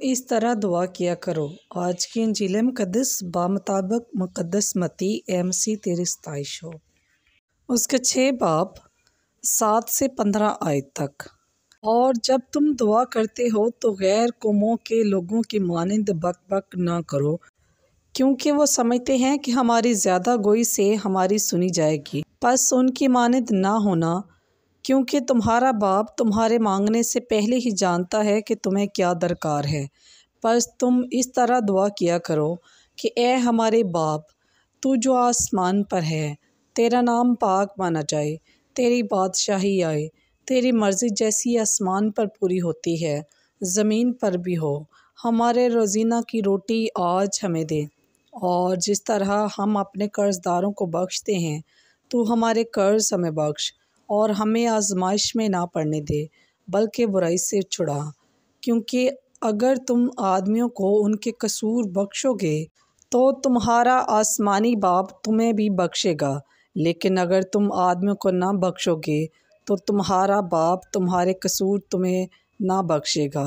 इस तरह दुआ किया करो। आज की इंजील मुक़द्दस बामुताबिक मुक़द्दस मत्ती MC तेरी सताइश हो। उसके 6 बाब 7 से 15 आयत तक। और जब तुम दुआ करते हो तो गैर कौमों के लोगों की मानिंद बक बक ना करो, क्योंकि वो समझते हैं कि हमारी ज़्यादा गोई से हमारी सुनी जाएगी। बस उनकी मानिंद ना होना, क्योंकि तुम्हारा बाप तुम्हारे मांगने से पहले ही जानता है कि तुम्हें क्या दरकार है। बस तुम इस तरह दुआ किया करो कि ए हमारे बाप, तू जो आसमान पर है, तेरा नाम पाक माना जाए, तेरी बादशाही आए, तेरी मर्ज़ी जैसी आसमान पर पूरी होती है ज़मीन पर भी हो। हमारे रोज़ीना की रोटी आज हमें दे, और जिस तरह हम अपने कर्ज़दारों को बख्शते हैं, तू हमारे कर्ज़ हमें बख्श, और हमें आजमाइश में ना पड़ने दे, बल्कि बुराई से छुड़ा। क्योंकि अगर तुम आदमियों को उनके कसूर बख्शोगे तो तुम्हारा आसमानी बाप तुम्हें भी बख्शेगा, लेकिन अगर तुम आदमियों को ना बख्शोगे तो तुम्हारा बाप तुम्हारे कसूर तुम्हें ना बख्शेगा।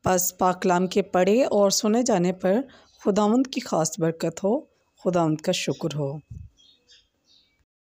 बस पाक कलाम के पढ़े और सुने जाने पर खुदावंद की ख़ास बरकत हो। खुदावंद का शुक्र हो।